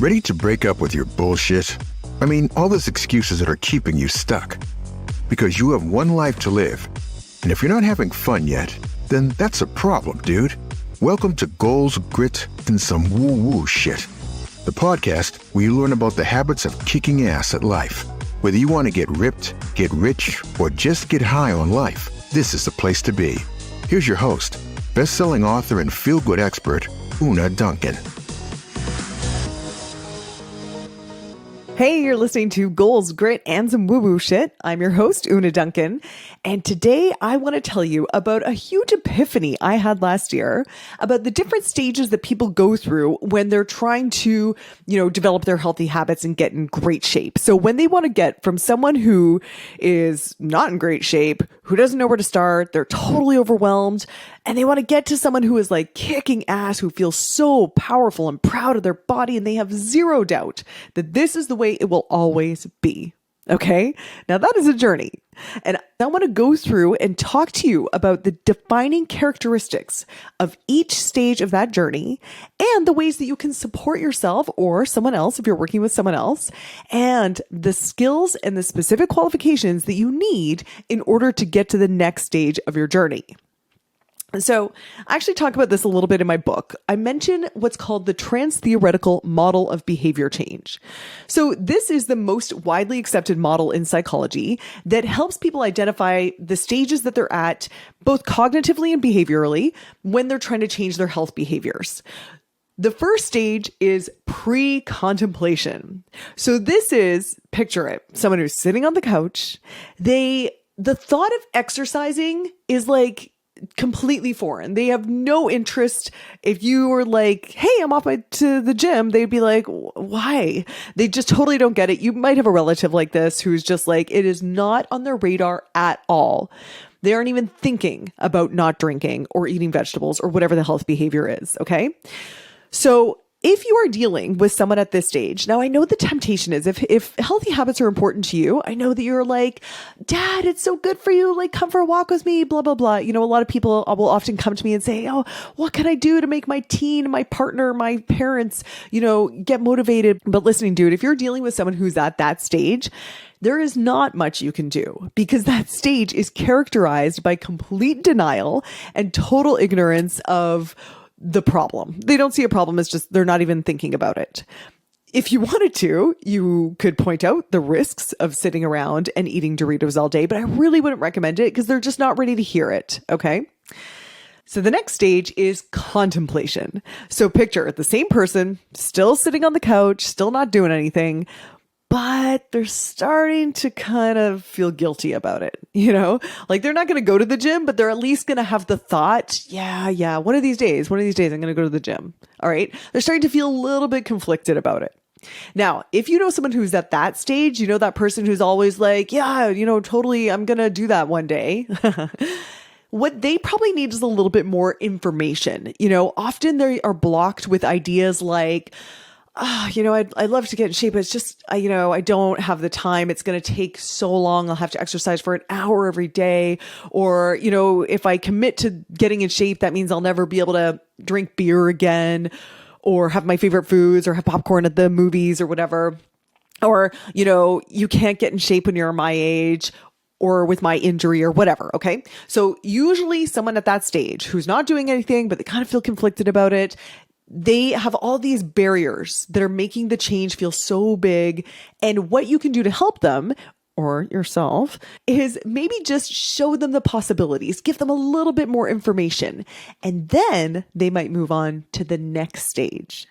Ready to break up with your bullshit? I mean, all those excuses that are keeping you stuck. Because you have one life to live. And if you're not having fun yet, then that's a problem, dude. Welcome to Goals, Grit, and some woo-woo shit. The podcast where you learn about the habits of kicking ass at life. Whether you want to get ripped, get rich, or just get high on life, this is the place to be. Here's your host, best-selling author and feel-good expert, Una Duncan. Hey, you're listening to Goals, Grit, and some woo-woo shit. I'm your host, Una Duncan, and today I want to tell you about a huge epiphany I had last year about the different stages that people go through when they're trying to, develop their healthy habits and get in great shape. So when they want to get from someone who is not in great shape, who doesn't know where to start, they're totally overwhelmed, and they want to get to someone who is like kicking ass, who feels so powerful and proud of their body, and they have zero doubt that this is the way it will always be. Okay? Now that is a journey. And I want to go through and talk to you about the defining characteristics of each stage of that journey and the ways that you can support yourself or someone else if you're working with someone else, and the skills and the specific qualifications that you need in order to get to the next stage of your journey. So I actually talk about this a little bit in my book. I mention what's called the Transtheoretical model of behavior change. So this is the most widely accepted model in psychology that helps people identify the stages that they're at, both cognitively and behaviorally, when they're trying to change their health behaviors. The first stage is pre-contemplation. So this is, picture it, someone who's sitting on the couch. The thought of exercising is like completely foreign. They have no interest. If you were like, hey, I'm off to the gym, they'd be like, why? They just totally don't get it. You might have a relative like this who's just like, it is not on their radar at all. They aren't even thinking about not drinking or eating vegetables or whatever the health behavior is. Okay. So if you are dealing with someone at this stage, now I know the temptation is if healthy habits are important to you, I know that you're like, Dad, it's so good for you. Like, come for a walk with me, blah, blah, blah. A lot of people will often come to me and say, oh, what can I do to make my teen, my partner, my parents, get motivated? But listening, dude, if you're dealing with someone who's at that stage, there is not much you can do because that stage is characterized by complete denial and total ignorance of the problem. They don't see a problem. It's just they're not even thinking about it. If you wanted to, you could point out the risks of sitting around and eating Doritos all day, but I really wouldn't recommend it because they're just not ready to hear it. Okay. So the next stage is contemplation. So picture the same person still sitting on the couch, still not doing anything, but they're starting to kind of feel guilty about it, like they're not going to go to the gym, but they're at least going to have the thought, yeah, one of these days, I'm going to go to the gym. All right. They're starting to feel a little bit conflicted about it. Now, if you know someone who's at that stage, that person who's always like, yeah, totally, I'm going to do that one day. What they probably need is a little bit more information. Often they are blocked with ideas like, I'd love to get in shape. But it's just, I don't have the time. It's going to take so long. I'll have to exercise for an hour every day. Or, if I commit to getting in shape, that means I'll never be able to drink beer again or have my favorite foods or have popcorn at the movies or whatever. Or, you can't get in shape when you're my age or with my injury or whatever. Okay. So usually someone at that stage who's not doing anything, but they kind of feel conflicted about it, they have all these barriers that are making the change feel so big. And what you can do to help them or yourself is maybe just show them the possibilities, give them a little bit more information, and then they might move on to the next stage.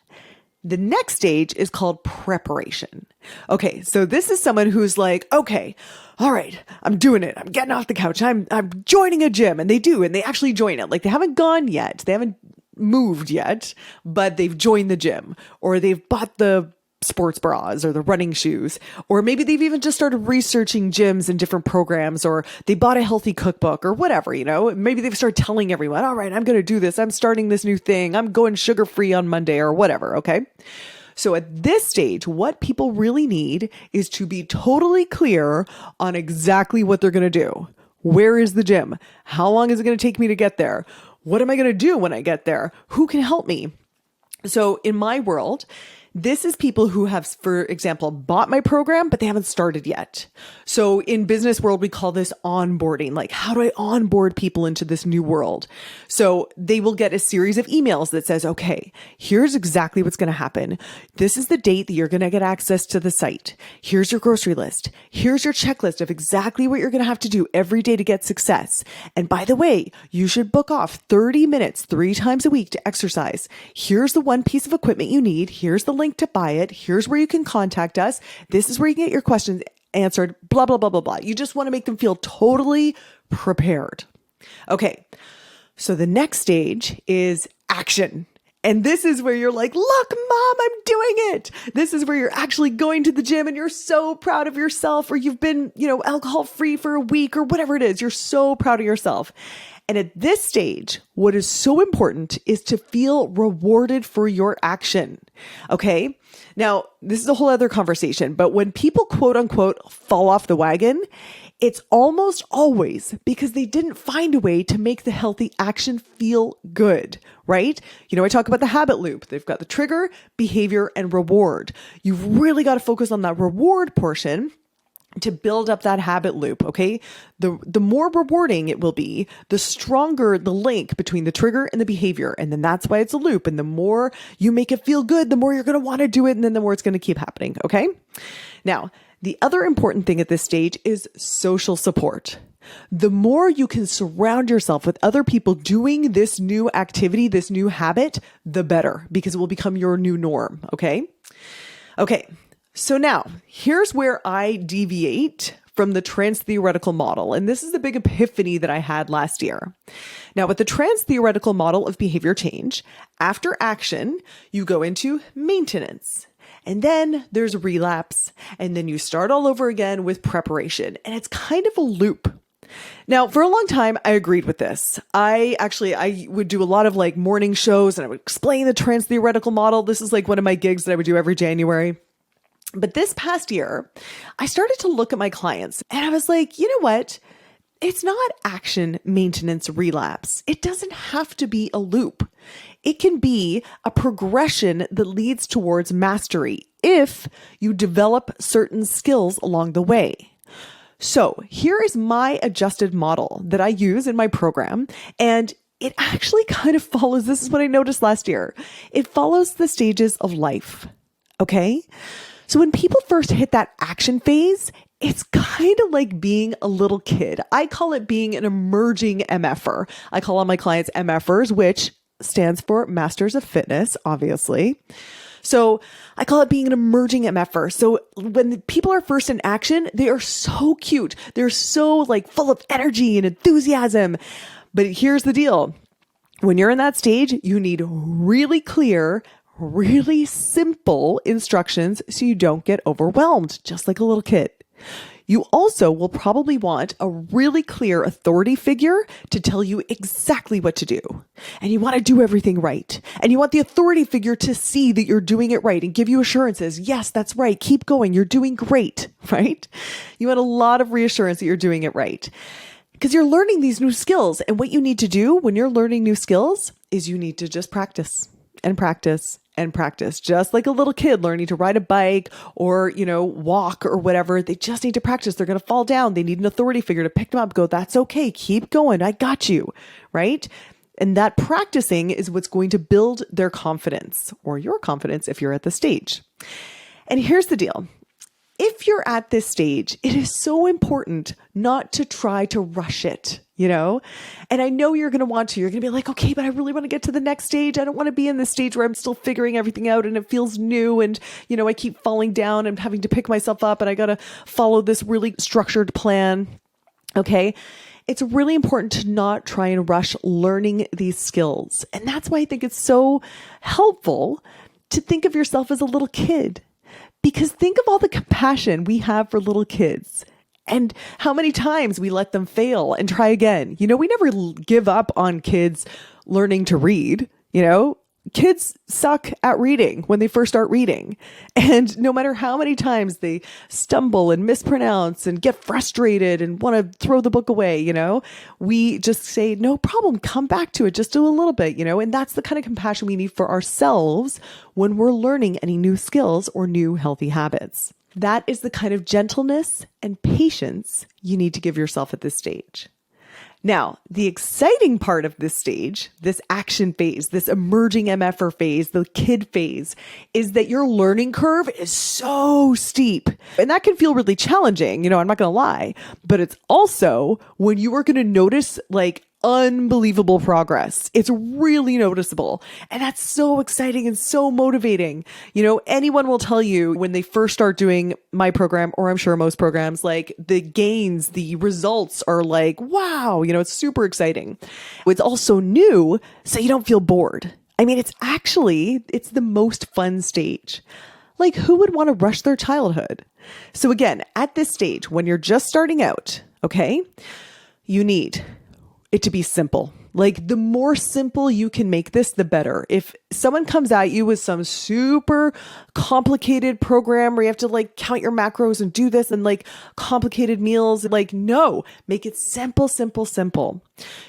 The next stage is called preparation. Okay, so this is someone who's like, okay, all right, I'm doing it. I'm getting off the couch. I'm joining a gym. And they do, and they actually join it. Like they haven't gone yet. They haven't moved yet, but they've joined the gym or they've bought the sports bras or the running shoes, or maybe they've even just started researching gyms and different programs, or they bought a healthy cookbook or whatever, maybe they've started telling everyone, all right, I'm going to do this. I'm starting this new thing. I'm going sugar-free on Monday or whatever. Okay. So at this stage, what people really need is to be totally clear on exactly what they're going to do. Where is the gym? How long is it going to take me to get there? What am I going to do when I get there? Who can help me? So in my world, This is people who have, for example, bought my program, but they haven't started yet. So in business world, we call this onboarding. Like, how do I onboard people into this new world? So they will get a series of emails that says, okay, here's exactly what's going to happen. This is the date that you're going to get access to the site. Here's your grocery list. Here's your checklist of exactly what you're going to have to do every day to get success. And by the way, you should book off 30 minutes 3 times a week to exercise. Here's the one piece of equipment you need. Here's the link to buy it. Here's where you can contact us. This is where you can get your questions answered, blah, blah, blah, blah, blah. You just want to make them feel totally prepared. Okay. So the next stage is action. And this is where you're like, look, mom, I'm doing it. This is where you're actually going to the gym and you're so proud of yourself, or you've been, alcohol free for a week or whatever it is. You're so proud of yourself. And at this stage, what is so important is to feel rewarded for your action. Okay. Now, this is a whole other conversation, but when people quote unquote fall off the wagon, it's almost always because they didn't find a way to make the healthy action feel good, right? I talk about the habit loop. They've got the trigger, behavior, and reward. You've really got to focus on that reward portion to build up that habit loop, okay? The more rewarding it will be, the stronger the link between the trigger and the behavior. And then that's why it's a loop. And the more you make it feel good, the more you're going to want to do it. And then the more it's going to keep happening, okay? Now, the other important thing at this stage is social support. The more you can surround yourself with other people doing this new activity, this new habit, the better, because it will become your new norm, okay? Okay. So now, here's where I deviate from the Transtheoretical model. And this is the big epiphany that I had last year. Now, with the Transtheoretical model of behavior change, after action, you go into maintenance. And then there's relapse. And then you start all over again with preparation. And it's kind of a loop. Now, for a long time, I agreed with this. I would do a lot of like morning shows and I would explain the Transtheoretical model. This is like one of my gigs that I would do every January. But this past year, I started to look at my clients and I was like, you know what? It's not action, maintenance, relapse. It doesn't have to be a loop. It can be a progression that leads towards mastery if you develop certain skills along the way. So here is my adjusted model that I use in my program. And it actually kind of follows, this is what I noticed last year. It follows the stages of life. Okay? So when people first hit that action phase, it's kind of like being a little kid. I call it being an emerging MF'er. I call all my clients MF'ers, which stands for Masters of Fitness, obviously. So I call it being an emerging MF'er. So when people are first in action, they are so cute. They're so like full of energy and enthusiasm. But here's the deal. When you're in that stage, you need really clear, really simple instructions so you don't get overwhelmed, just like a little kid. You also will probably want a really clear authority figure to tell you exactly what to do. And you want to do everything right. And you want the authority figure to see that you're doing it right and give you assurances. Yes, that's right. Keep going. You're doing great, right? You want a lot of reassurance that you're doing it right. Because you're learning these new skills. And what you need to do when you're learning new skills is you need to just practice and practice and practice. Just like a little kid learning to ride a bike or, walk or whatever. They just need to practice. They're going to fall down. They need an authority figure to pick them up. Go, that's okay. Keep going. I got you. Right? And that practicing is what's going to build their confidence, or your confidence if you're at the stage. And here's the deal. If you're at this stage, it is so important not to try to rush it, And I know you're going to want to. You're going to be like, okay, but I really want to get to the next stage. I don't want to be in this stage where I'm still figuring everything out and it feels new and, I keep falling down and having to pick myself up and I got to follow this really structured plan. Okay. It's really important to not try and rush learning these skills. And that's why I think it's so helpful to think of yourself as a little kid. Because think of all the compassion we have for little kids and how many times we let them fail and try again. We never give up on kids learning to read. kids suck at reading when they first start reading. And no matter how many times they stumble and mispronounce and get frustrated and want to throw the book away, we just say, no problem, come back to it, just do a little bit, and that's the kind of compassion we need for ourselves when we're learning any new skills or new healthy habits. That is the kind of gentleness and patience you need to give yourself at this stage. Now, the exciting part of this stage, this action phase, this emerging MF'er phase, the kid phase, is that your learning curve is so steep. And that can feel really challenging, I'm not going to lie. But it's also when you are going to notice unbelievable progress. It's really noticeable. And that's so exciting and so motivating. Anyone will tell you when they first start doing my program, or I'm sure most programs, the gains, the results are wow, it's super exciting. It's also new, so you don't feel bored. It's the most fun stage. Who would want to rush their childhood? So again, at this stage, when you're just starting out, okay, you need it to be simple. The more simple you can make this, the better. If someone comes at you with some super complicated program where you have to count your macros and do this and complicated meals, no, make it simple, simple, simple.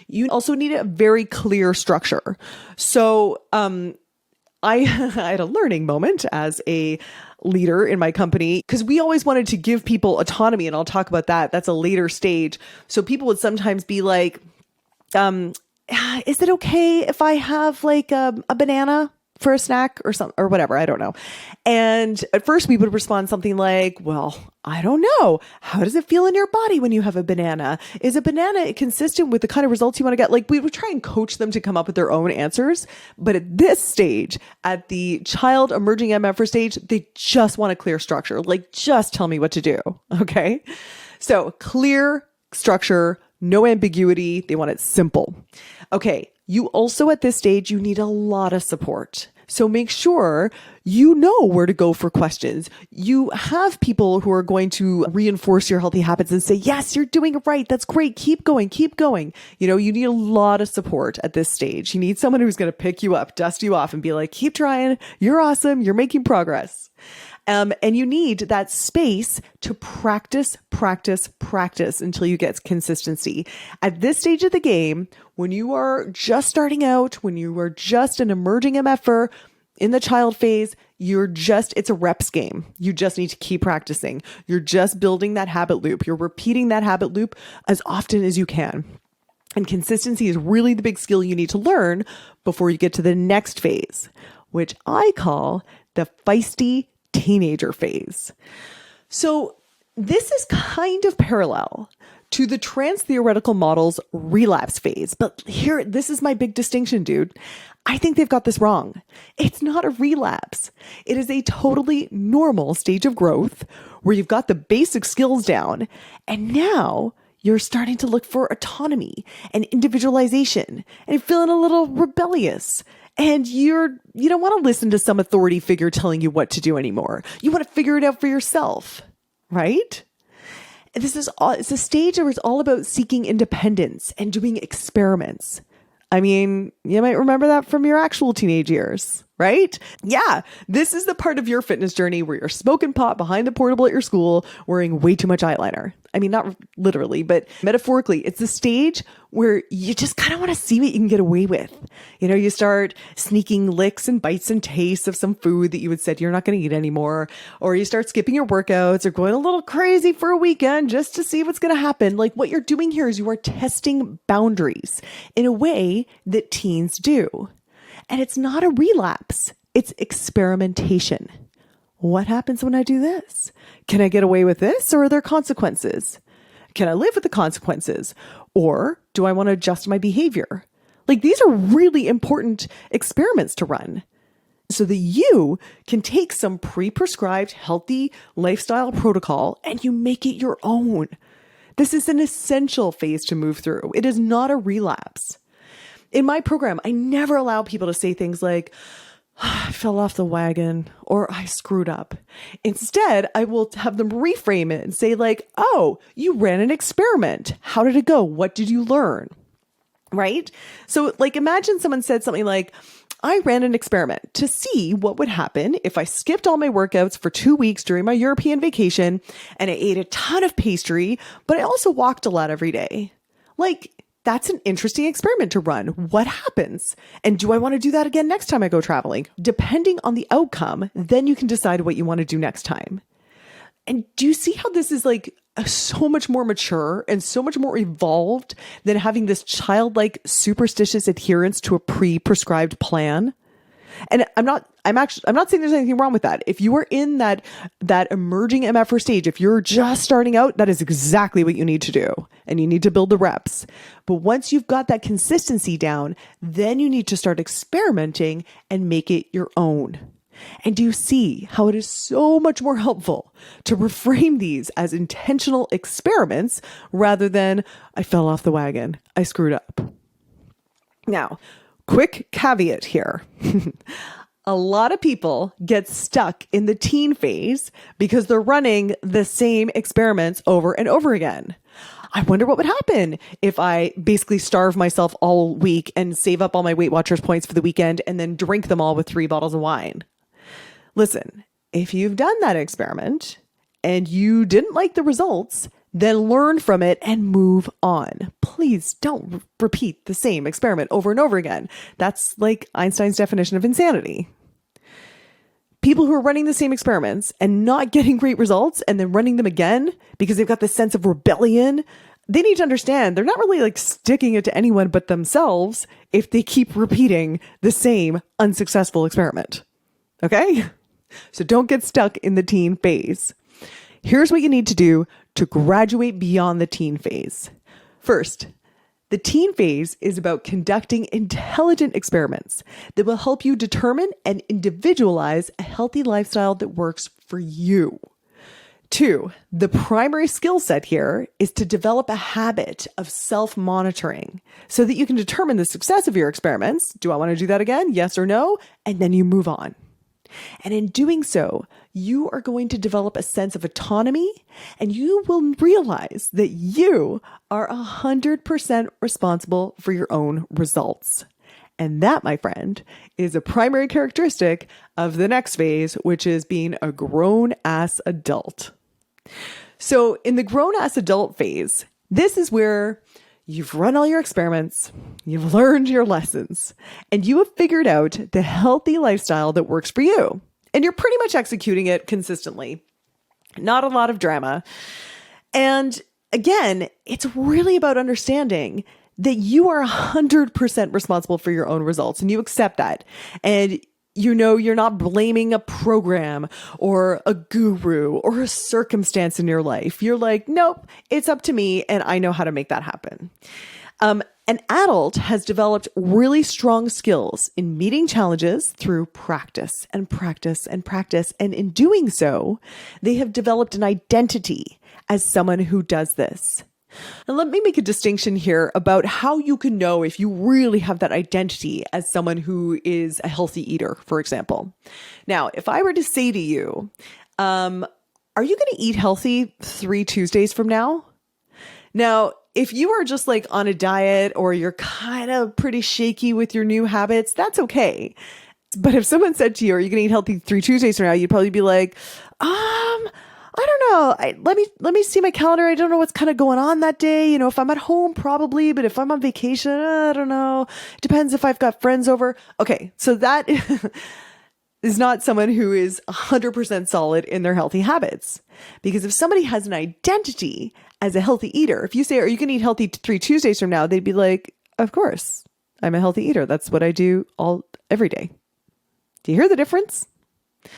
You also need a very clear structure. So, I had a learning moment as a leader in my company because we always wanted to give people autonomy, and I'll talk about that. That's a later stage. So people would sometimes be like, is it okay if I have a banana for a snack or something or whatever? I don't know. And at first we would respond something like, well, I don't know. How does it feel in your body when you have a banana? Is a banana consistent with the kind of results you want to get? We would try and coach them to come up with their own answers. But at this stage, at the child emerging MF'er stage, they just want a clear structure. Just tell me what to do. Okay. So clear structure, no ambiguity. They want it simple. Okay. You also at this stage, you need a lot of support. So make sure you know where to go for questions. You have people who are going to reinforce your healthy habits and say, yes, you're doing it right. That's great. Keep going. Keep going. You need a lot of support at this stage. You need someone who's going to pick you up, dust you off and be like, keep trying. You're awesome. You're making progress. And you need that space to practice until you get consistency. At this stage of the game, when you are just starting out, when you are just an emerging MF'er in the child phase, it's a reps game. You just need to keep practicing. You're just building that habit loop. You're repeating that habit loop as often as you can. And consistency is really the big skill you need to learn before you get to the next phase, which I call the feisty teenager phase. So this is kind of parallel to the Transtheoretical model's relapse phase. But here, this is my big distinction, dude. I think they've got this wrong. It's not a relapse. It is a totally normal stage of growth where you've got the basic skills down. And now you're starting to look for autonomy and individualization and you're feeling a little rebellious. And you don't want to listen to some authority figure telling you what to do anymore. You want to figure it out for yourself, right? It's a stage where it's all about seeking independence and doing experiments. You might remember that from your actual teenage years, right? Yeah, this is the part of your fitness journey where you're smoking pot behind the portable at your school, wearing way too much eyeliner. Not literally, but metaphorically, it's the stage where you just kind of want to see what you can get away with. You start sneaking licks and bites and tastes of some food that you had said you're not going to eat anymore, or you start skipping your workouts or going a little crazy for a weekend just to see what's going to happen. What you're doing here is you are testing boundaries in a way that teens do. And it's not a relapse. It's experimentation. What happens when I do this? Can I get away with this, or are there consequences? Can I live with the consequences? Or do I want to adjust my behavior? These are really important experiments to run so that you can take some pre-prescribed healthy lifestyle protocol and you make it your own. This is an essential phase to move through. It is not a relapse. In my program, I never allow people to say things like, I fell off the wagon, or I screwed up. Instead, I will have them reframe it and say oh, you ran an experiment. How did it go? What did you learn? Right? So imagine someone said something like, I ran an experiment to see what would happen if I skipped all my workouts for 2 weeks during my European vacation and I ate a ton of pastry, but I also walked a lot every day. Like, that's an interesting experiment to run. What happens? And do I want to do that again next time I go traveling? Depending on the outcome, then you can decide what you want to do next time. And do you see how this is like so much more mature and so much more evolved than having this childlike superstitious adherence to a pre-prescribed plan? And I'm not saying there's anything wrong with that. If you are in that emerging MF'er stage, if you're just starting out, that is exactly what you need to do. And you need to build the reps. But once you've got that consistency down, then you need to start experimenting and make it your own. And do you see how it is so much more helpful to reframe these as intentional experiments rather than, I fell off the wagon, I screwed up. Now, quick caveat here. A lot of people get stuck in the teen phase because they're running the same experiments over and over again. I wonder what would happen if I basically starve myself all week and save up all my Weight Watchers points for the weekend and then drink them all with 3 bottles of wine. Listen, if you've done that experiment and you didn't like the results, then learn from it and move on. Please don't repeat the same experiment over and over again. That's like Einstein's definition of insanity. People who are running the same experiments and not getting great results and then running them again because they've got this sense of rebellion, they need to understand they're not really like sticking it to anyone but themselves if they keep repeating the same unsuccessful experiment. Okay? So don't get stuck in the teen phase. Here's what you need to do to graduate beyond the teen phase. First, the teen phase is about conducting intelligent experiments that will help you determine and individualize a healthy lifestyle that works for you. 2, the primary skill set here is to develop a habit of self-monitoring so that you can determine the success of your experiments. Do I want to do that again? Yes or no? And then you move on. And in doing so, you are going to develop a sense of autonomy and you will realize that you are 100% responsible for your own results. And that, my friend, is a primary characteristic of the next phase, which is being a grown-ass adult. So in the grown-ass adult phase, this is where you've run all your experiments, you've learned your lessons, and you have figured out the healthy lifestyle that works for you. And you're pretty much executing it consistently. Not a lot of drama. And again, it's really about understanding that you are 100% responsible for your own results and you accept that. And you know, you're not blaming a program or a guru or a circumstance in your life. You're like, nope, it's up to me and I know how to make that happen. An adult has developed really strong skills in meeting challenges through practice and practice and practice. And in doing so, they have developed an identity as someone who does this. And let me make a distinction here about how you can know if you really have that identity as someone who is a healthy eater, for example. Now, if I were to say to you, are you going to eat healthy 3 Tuesdays from now? Now, if you are just like on a diet or you're kind of pretty shaky with your new habits, that's okay. But if someone said to you, are you going to eat healthy 3 Tuesdays from now? You'd probably be like, I don't know. Let me see my calendar. I don't know what's kind of going on that day. You know, if I'm at home, probably, but if I'm on vacation, I don't know. It depends if I've got friends over. Okay. So that is not someone who is 100% solid in their healthy habits. Because if somebody has an identity as a healthy eater, if you say, are you going to eat healthy 3 Tuesdays from now? They'd be like, of course, I'm a healthy eater. That's what I do every day. Do you hear the difference?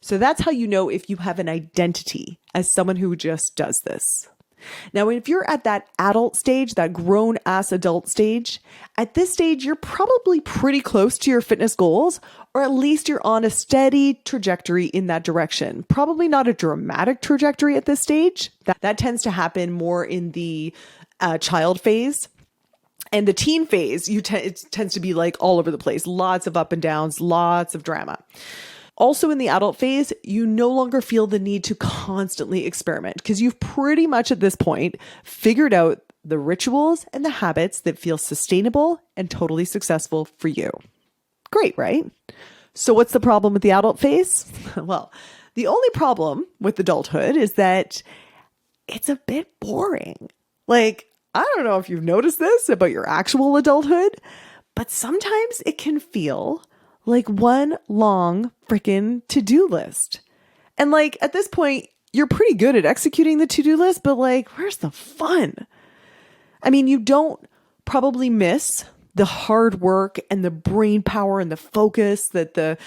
So that's how you know if you have an identity as someone who just does this. Now, if you're at that adult stage, that grown-ass adult stage, at this stage, you're probably pretty close to your fitness goals, or at least you're on a steady trajectory in that direction. Probably not a dramatic trajectory at this stage. That tends to happen more in the child phase. And the teen phase, it tends to be like all over the place. Lots of up and downs, lots of drama. Also in the adult phase, you no longer feel the need to constantly experiment because you've pretty much at this point figured out the rituals and the habits that feel sustainable and totally successful for you. Great, right? So what's the problem with the adult phase? Well, the only problem with adulthood is that it's a bit boring. Like, I don't know if you've noticed this about your actual adulthood, but sometimes it can feel like one long freaking to-do list. And like at this point, you're pretty good at executing the to-do list, but like, where's the fun? I mean, you don't probably miss the hard work and the brain power and the focus that the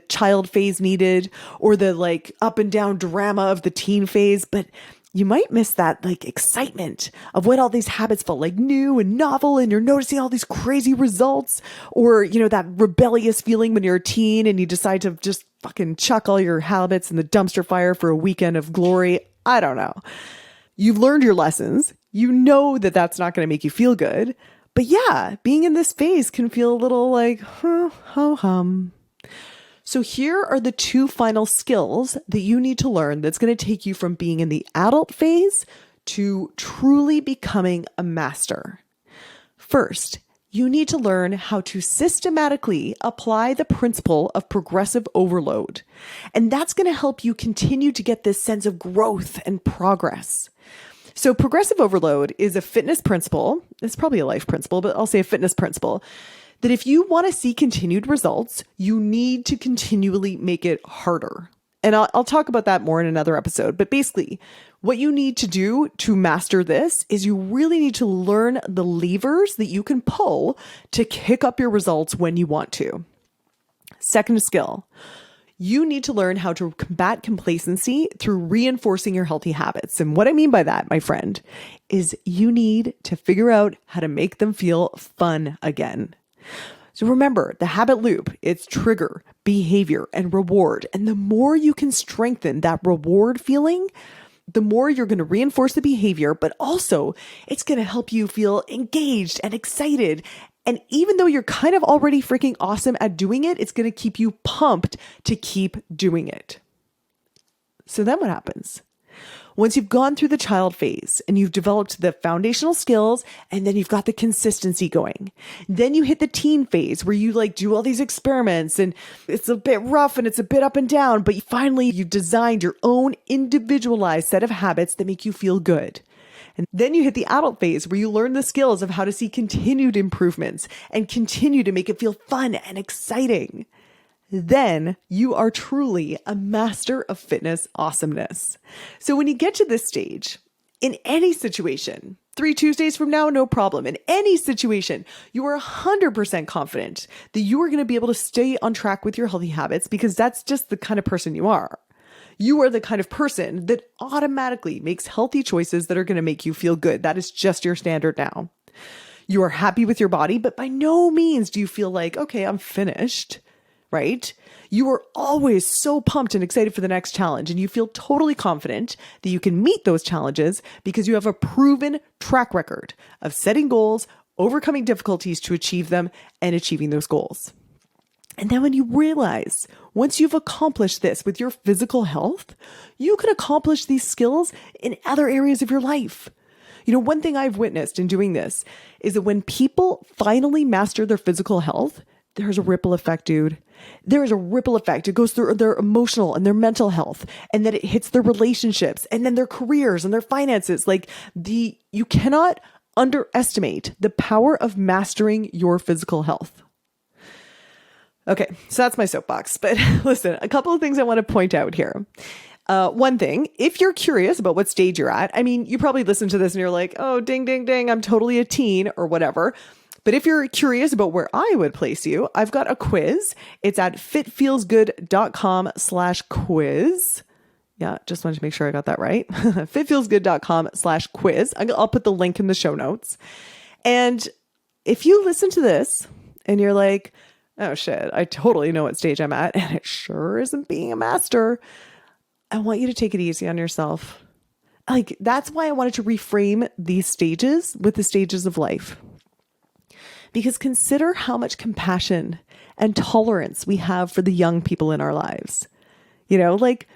child phase needed, or the like up and down drama of the teen phase, but you might miss that like excitement of when all these habits felt like new and novel and you're noticing all these crazy results, or, you know, that rebellious feeling when you're a teen and you decide to just fucking chuck all your habits in the dumpster fire for a weekend of glory. I don't know. You've learned your lessons. You know that that's not going to make you feel good. But yeah, being in this phase can feel a little like, ho-hum. So here are the 2 final skills that you need to learn that's going to take you from being in the adult phase to truly becoming a master. First, you need to learn how to systematically apply the principle of progressive overload. And that's going to help you continue to get this sense of growth and progress. So progressive overload is a fitness principle. It's probably a life principle, but I'll say a fitness principle, that if you want to see continued results, you need to continually make it harder. And I'll talk about that more in another episode. But basically, what you need to do to master this is you really need to learn the levers that you can pull to kick up your results when you want to. Second skill, you need to learn how to combat complacency through reinforcing your healthy habits. And what I mean by that, my friend, is you need to figure out how to make them feel fun again. So remember, the habit loop, it's trigger, behavior, and reward. And the more you can strengthen that reward feeling, the more you're going to reinforce the behavior, but also it's going to help you feel engaged and excited. And even though you're kind of already freaking awesome at doing it, it's going to keep you pumped to keep doing it. So then what happens? Once you've gone through the child phase and you've developed the foundational skills, and then you've got the consistency going, then you hit the teen phase where you like do all these experiments and it's a bit rough and it's a bit up and down, but finally you've designed your own individualized set of habits that make you feel good. And then you hit the adult phase where you learn the skills of how to see continued improvements and continue to make it feel fun and exciting. Then you are truly a master of fitness awesomeness. So when you get to this stage, in any situation, 3 Tuesdays from now, no problem. In any situation, you are 100% confident that you are going to be able to stay on track with your healthy habits, because that's just the kind of person you are. You are the kind of person that automatically makes healthy choices that are going to make you feel good. That is just your standard now. You are happy with your body, but by no means do you feel like, okay, I'm finished. Right? You are always so pumped and excited for the next challenge, and you feel totally confident that you can meet those challenges because you have a proven track record of setting goals, overcoming difficulties to achieve them, and achieving those goals. And then when you realize, once you've accomplished this with your physical health, you can accomplish these skills in other areas of your life. You know, one thing I've witnessed in doing this is that when people finally master their physical health, there's a ripple effect, dude. There is a ripple effect. It goes through their emotional and their mental health, and then it hits their relationships, and then their careers and their finances. You cannot underestimate the power of mastering your physical health. Okay, so that's my soapbox. But listen, a couple of things I want to point out here. One thing, if you're curious about what stage you're at, I mean, you probably listen to this and you're like, oh, ding, ding, ding, I'm totally a teen or whatever. But if you're curious about where I would place you, I've got a quiz. It's at fitfeelsgood.com/quiz. Yeah, just wanted to make sure I got that right. fitfeelsgood.com/quiz. I'll put the link in the show notes. And if you listen to this and you're like, oh shit, I totally know what stage I'm at, and it sure isn't being a master, I want you to take it easy on yourself. Like, that's why I wanted to reframe these stages with the stages of life. Because consider how much compassion and tolerance we have for the young people in our lives. You know, like,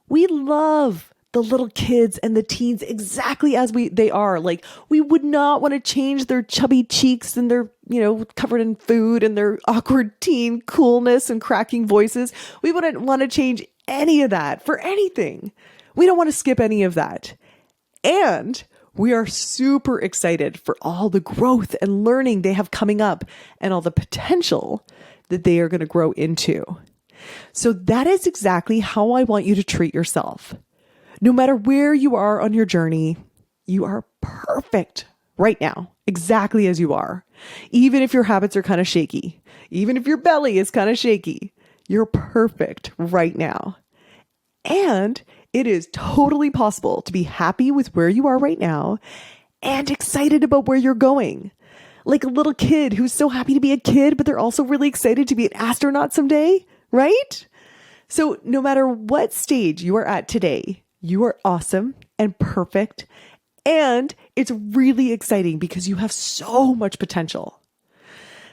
we love the little kids and the teens exactly as they are. Like, we would not want to change their chubby cheeks and their covered in food and their awkward teen coolness and cracking voices. We wouldn't want to change any of that for anything. We don't want to skip any of that. And we are super excited for all the growth and learning they have coming up and all the potential that they are going to grow into. So that is exactly how I want you to treat yourself. No matter where you are on your journey, you are perfect right now, exactly as you are. Even if your habits are kind of shaky, even if your belly is kind of shaky, you're perfect right now. And it is totally possible to be happy with where you are right now and excited about where you're going. Like a little kid who's so happy to be a kid, but they're also really excited to be an astronaut someday, right? So no matter what stage you are at today, you are awesome and perfect. And it's really exciting because you have so much potential.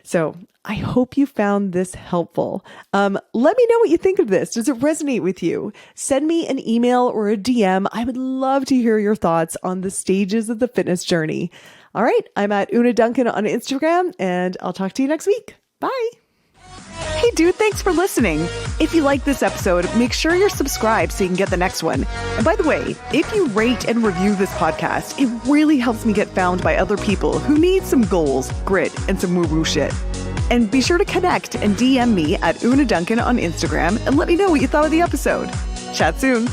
So I hope you found this helpful. Let me know what you think of this. Does it resonate with you? Send me an email or a DM. I would love to hear your thoughts on the stages of the fitness journey. All right, I'm at Una Duncan on Instagram, and I'll talk to you next week. Bye. Hey dude, thanks for listening. If you like this episode, make sure you're subscribed so you can get the next one. And by the way, if you rate and review this podcast, it really helps me get found by other people who need some goals, grit, and some woo-woo shit. And be sure to connect and DM me at Una Duncan on Instagram and let me know what you thought of the episode. Chat soon.